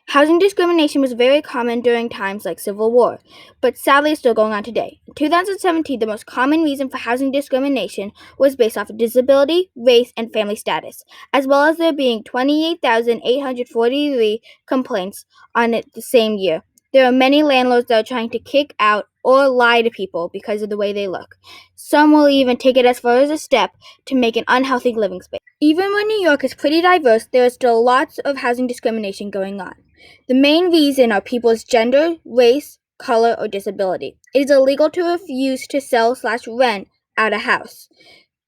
Housing discrimination was very common during times like Civil War, but sadly is still going on today. In 2017, the most common reason for housing discrimination was based off of disability, race, and family status, as well as there being 28,843 complaints on it the same year. There are many landlords that are trying to kick out or lie to people because of the way they look. Some will even take it as far as a step to make an unhealthy living space. Even when New York is pretty diverse, there is still lots of housing discrimination going on. The main reason are people's gender, race, color, or disability. It is illegal to refuse to sell/rent out a house,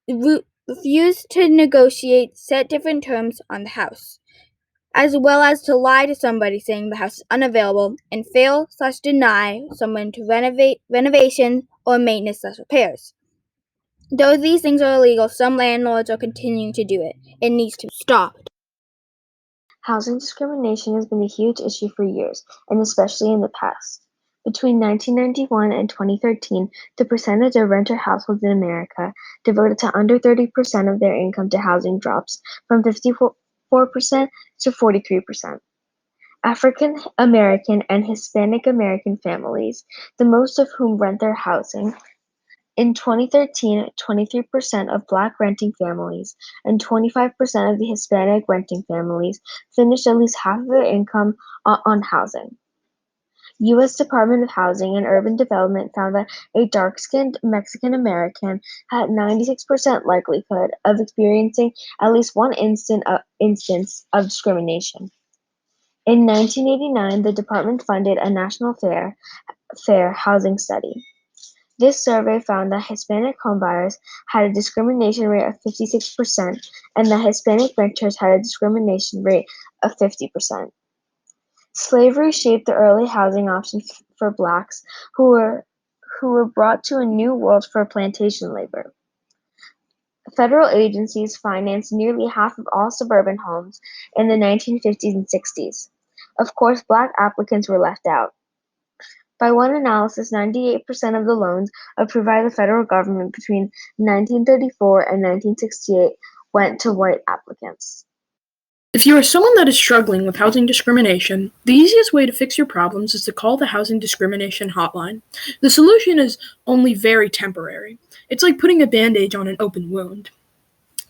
refuse to negotiate set different terms on the house, as well as to lie to somebody saying the house is unavailable, and fail/deny someone to renovation or maintenance/repairs. Though these things are illegal, some landlords are continuing to do it. It needs to stop. Housing discrimination has been a huge issue for years, and especially in the past. Between 1991 and 2013, the percentage of renter households in America devoted to under 30% of their income to housing drops from 54% to 43%. African American and Hispanic American families, the most of whom rent their housing, in 2013, 23% of Black renting families and 25% of the Hispanic renting families finished at least half of their income on housing. U.S. Department of Housing and Urban Development found that a dark-skinned Mexican American had 96% likelihood of experiencing at least one instance of discrimination. In 1989, the department funded a national fair housing study. This survey found that Hispanic homebuyers had a discrimination rate of 56% and that Hispanic renters had a discrimination rate of 50%. Slavery shaped the early housing options for Blacks who were brought to a new world for plantation labor. Federal agencies financed nearly half of all suburban homes in the 1950s and 60s. Of course, Black applicants were left out. By one analysis, 98% of the loans approved by the federal government between 1934 and 1968 went to white applicants. If you are someone that is struggling with housing discrimination, the easiest way to fix your problems is to call the Housing Discrimination Hotline. The solution is only very temporary. It's like putting a band-aid on an open wound.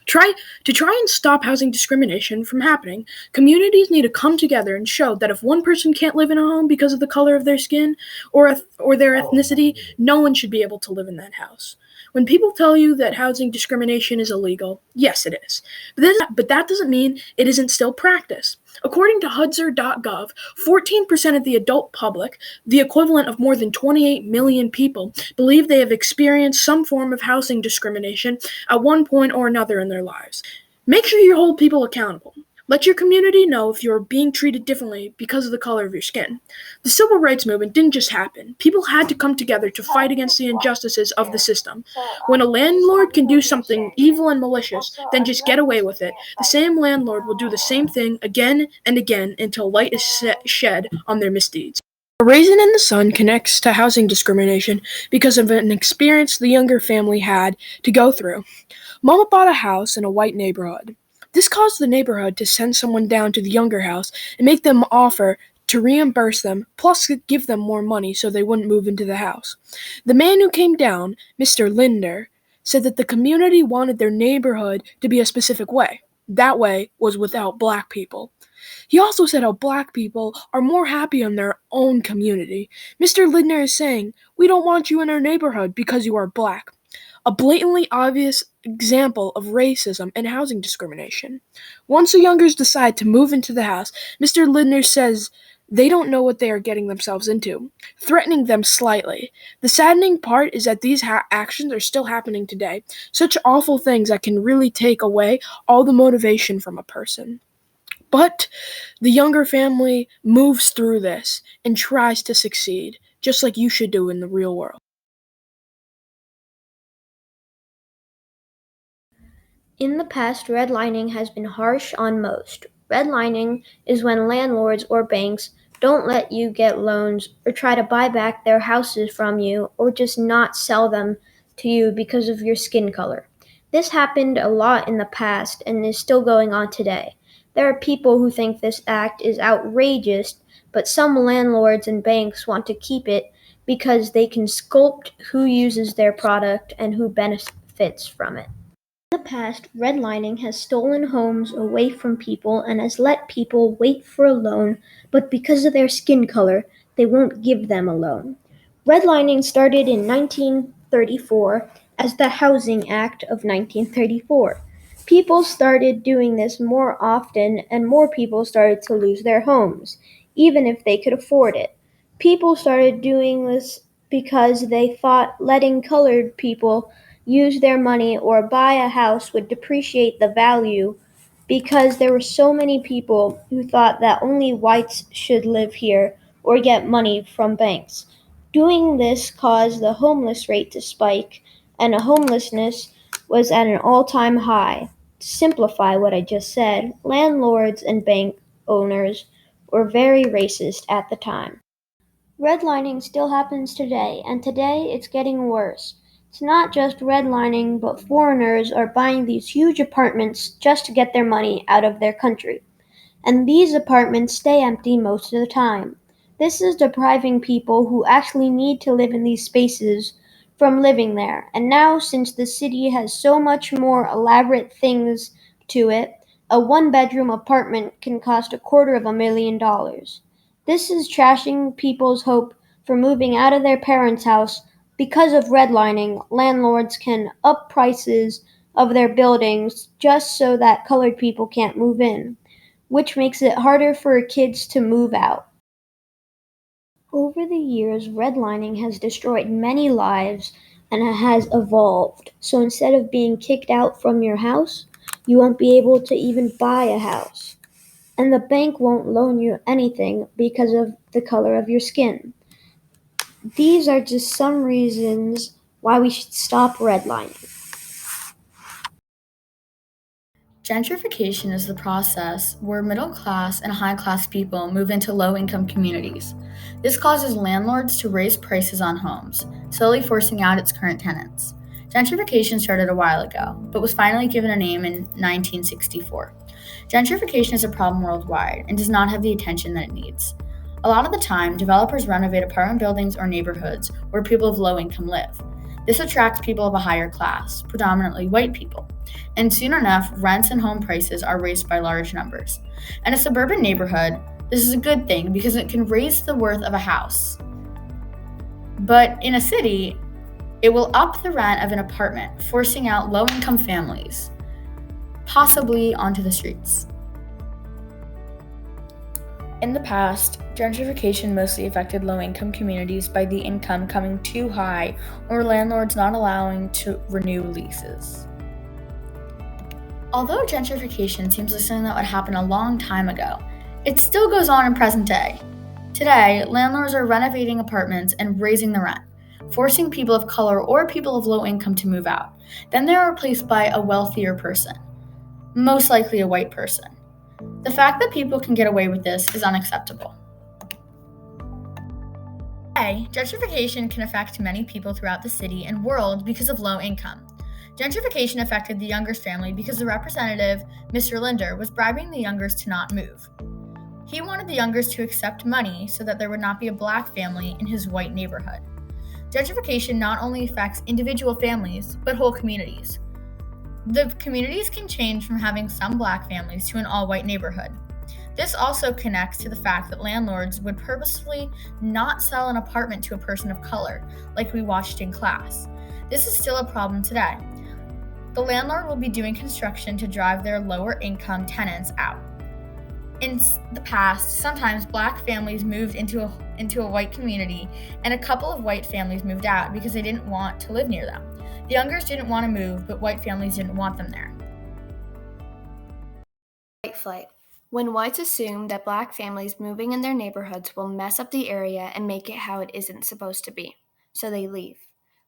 To try and stop housing discrimination from happening, communities need to come together and show that if one person can't live in a home because of the color of their skin or their ethnicity, no one should be able to live in that house. When people tell you that housing discrimination is illegal, yes, it is. But that doesn't mean it isn't still practiced. According to HUDSR.gov, 14% of the adult public, the equivalent of more than 28 million people, believe they have experienced some form of housing discrimination at one point or another in their lives. Make sure you hold people accountable. Let your community know if you're being treated differently because of the color of your skin. The civil rights movement didn't just happen. People had to come together to fight against the injustices of the system. When a landlord can do something evil and malicious, then just get away with it, the same landlord will do the same thing again and again until light is shed on their misdeeds. A raisin in the sun connects to housing discrimination because of an experience the younger family had to go through. Mama bought a house in a white neighborhood. This caused the neighborhood to send someone down to the younger house and make them offer to reimburse them, plus give them more money so they wouldn't move into the house. The man who came down, Mr. Linder, said that the community wanted their neighborhood to be a specific way. That way was without Black people. He also said how Black people are more happy in their own community. Mr. Linder is saying, "We don't want you in our neighborhood because you are Black." A blatantly obvious example of racism and housing discrimination. Once the Youngers decide to move into the house, Mr. Lindner says they don't know what they are getting themselves into, threatening them slightly. The saddening part is that these actions are still happening today, such awful things that can really take away all the motivation from a person. But the Younger family moves through this and tries to succeed, just like you should do in the real world. In the past, redlining has been harsh on most. Redlining is when landlords or banks don't let you get loans or try to buy back their houses from you or just not sell them to you because of your skin color. This happened a lot in the past and is still going on today. There are people who think this act is outrageous, but some landlords and banks want to keep it because they can sculpt who uses their product and who benefits from it. In the past, redlining has stolen homes away from people and has let people wait for a loan, but because of their skin color, they won't give them a loan. Redlining started in 1934 as the Housing Act of 1934. People started doing this more often, and more people started to lose their homes, even if they could afford it. People started doing this because they thought letting colored people use their money or buy a house would depreciate the value because there were so many people who thought that only whites should live here or get money from banks. Doing this caused the homeless rate to spike, and homelessness was at an all time high. To simplify what I just said, landlords and bank owners were very racist at the time. Redlining still happens today, and today it's getting worse. It's not just redlining, but foreigners are buying these huge apartments just to get their money out of their country. And these apartments stay empty most of the time. This is depriving people who actually need to live in these spaces from living there. And now, since the city has so much more elaborate things to it, a one-bedroom apartment can cost $250,000. This is trashing people's hope for moving out of their parents' house. Because of redlining, landlords can up prices of their buildings just so that colored people can't move in, which makes it harder for kids to move out. Over the years, redlining has destroyed many lives and has evolved. So instead of being kicked out from your house, you won't be able to even buy a house. And the bank won't loan you anything because of the color of your skin. These are just some reasons why we should stop redlining. Gentrification is the process where middle class and high class people move into low income communities. This causes landlords to raise prices on homes, slowly forcing out its current tenants. Gentrification started a while ago, but was finally given a name in 1964. Gentrification is a problem worldwide and does not have the attention that it needs. A lot of the time, developers renovate apartment buildings or neighborhoods where people of low income live. This attracts people of a higher class, predominantly white people. And soon enough, rents and home prices are raised by large numbers. In a suburban neighborhood, this is a good thing because it can raise the worth of a house. But in a city, it will up the rent of an apartment, forcing out low income families, possibly onto the streets. In the past, gentrification mostly affected low-income communities by the income coming too high or landlords not allowing to renew leases. Although gentrification seems like something that would happen a long time ago, it still goes on in present day. Today, landlords are renovating apartments and raising the rent, forcing people of color or people of low income to move out. Then they are replaced by a wealthier person, most likely a white person. The fact that people can get away with this is unacceptable. Today, gentrification can affect many people throughout the city and world because of low income. Gentrification affected the Youngers family because the representative, Mr. Linder, was bribing the Youngers to not move. He wanted the Youngers to accept money so that there would not be a black family in his white neighborhood. Gentrification not only affects individual families, but whole communities. The communities can change from having some black families to an all-white neighborhood. This also connects to the fact that landlords would purposefully not sell an apartment to a person of color, like we watched in class. This is still a problem today. The landlord will be doing construction to drive their lower-income tenants out. In the past, sometimes black families moved into a white community, and a couple of white families moved out because they didn't want to live near them. The Youngers didn't want to move, but white families didn't want them there. White flight. When whites assume that black families moving in their neighborhoods will mess up the area and make it how it isn't supposed to be, so they leave.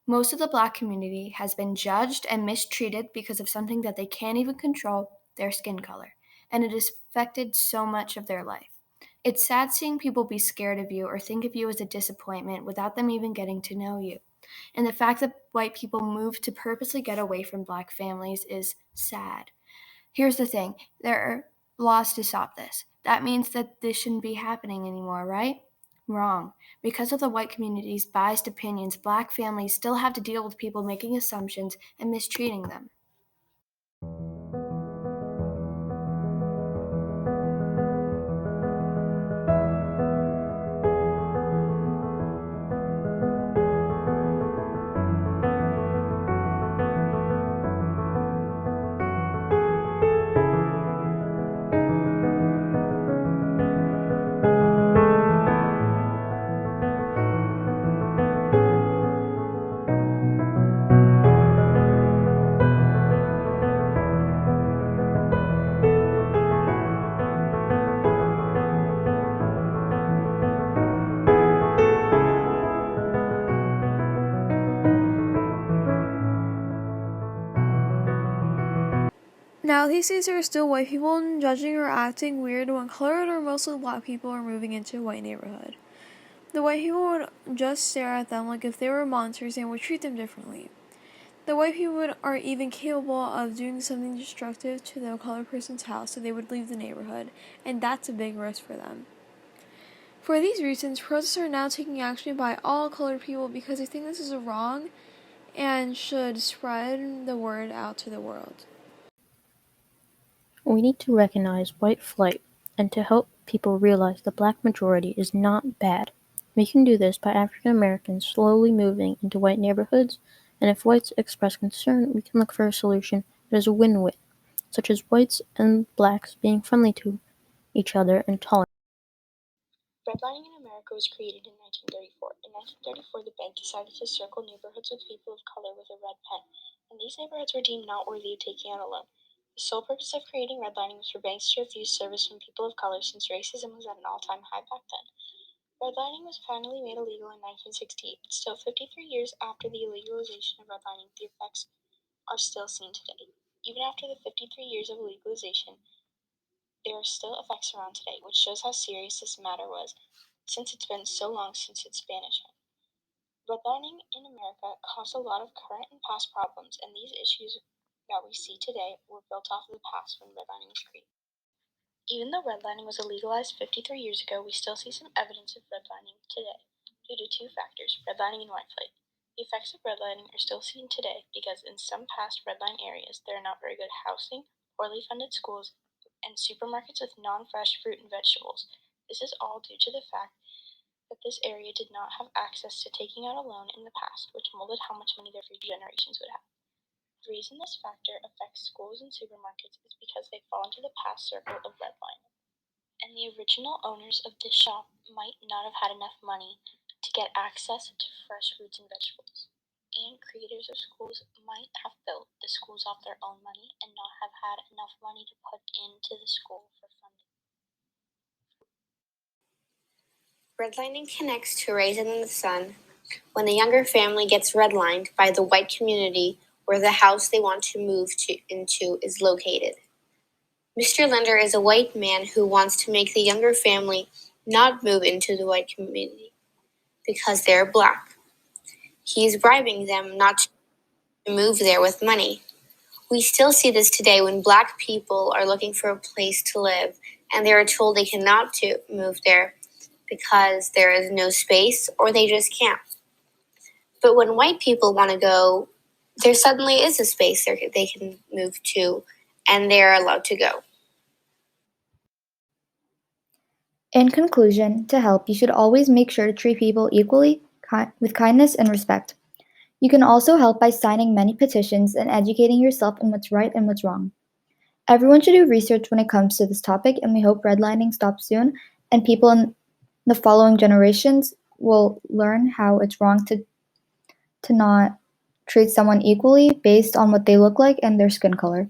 Most of the black community has been judged and mistreated because of something that they can't even control, their skin color, and it has affected so much of their life. It's sad seeing people be scared of you or think of you as a disappointment without them even getting to know you. And the fact that white people move to purposely get away from black families is sad. Here's the thing, there laws to stop this. That means that this shouldn't be happening anymore, right? Wrong. Because of the white community's biased opinions, Black families still have to deal with people making assumptions and mistreating them. Now, these days there are still white people judging or acting weird when colored or mostly Black people are moving into a white neighborhood. The white people would just stare at them like if they were monsters and would treat them differently. The white people are even capable of doing something destructive to the colored person's house, so they would leave the neighborhood, and that's a big risk for them. For these reasons, protests are now taking action by all colored people because they think this is wrong and should spread the word out to the world. We need to recognize white flight and to help people realize the Black majority is not bad. We can do this by African Americans slowly moving into white neighborhoods, and if whites express concern, we can look for a solution that is a win-win, such as whites and Blacks being friendly to each other and tolerant. Redlining in America was created in 1934. In 1934, the bank decided to circle neighborhoods with people of color with a red pen, and these neighborhoods were deemed not worthy of taking out a loan. The sole purpose of creating redlining was for banks to refuse service from people of color since racism was at an all-time high back then. Redlining was finally made illegal in 1968, but still 53 years after the illegalization of redlining, the effects are still seen today. Even after the 53 years of legalization, there are still effects around today, which shows how serious this matter was, since it's been so long since its banishment. Redlining in America caused a lot of current and past problems, and these issues that we see today were built off of the past when redlining was created. Even though redlining was illegalized 53 years ago, we still see some evidence of redlining today, due to two factors, redlining and white flight. The effects of redlining are still seen today because in some past redline areas there are not very good housing, poorly funded schools, and supermarkets with non-fresh fruit and vegetables. This is all due to the fact that this area did not have access to taking out a loan in the past, which molded how much money their future generations would have. The reason this factor affects schools and supermarkets is because they fall into the past circle of redlining, and the original owners of this shop might not have had enough money to get access to fresh fruits and vegetables. And creators of schools might have built the schools off their own money and not have had enough money to put into the school for funding. Redlining connects to Raisin in the Sun when the younger family gets redlined by the white community where the house they want to move into is located. Mr. Linder is a white man who wants to make the younger family not move into the white community because they're Black. He is bribing them not to move there with money. We still see this today when Black people are looking for a place to live and they are told they cannot move there because there is no space or they just can't. But when white people want to go, there suddenly is a space they can move to and they are allowed to go. In conclusion, to help, you should always make sure to treat people equally, with kindness and respect. You can also help by signing many petitions and educating yourself on what's right and what's wrong. Everyone should do research when it comes to this topic, and we hope redlining stops soon, and people in the following generations will learn how it's wrong to not treat someone equally based on what they look like and their skin color.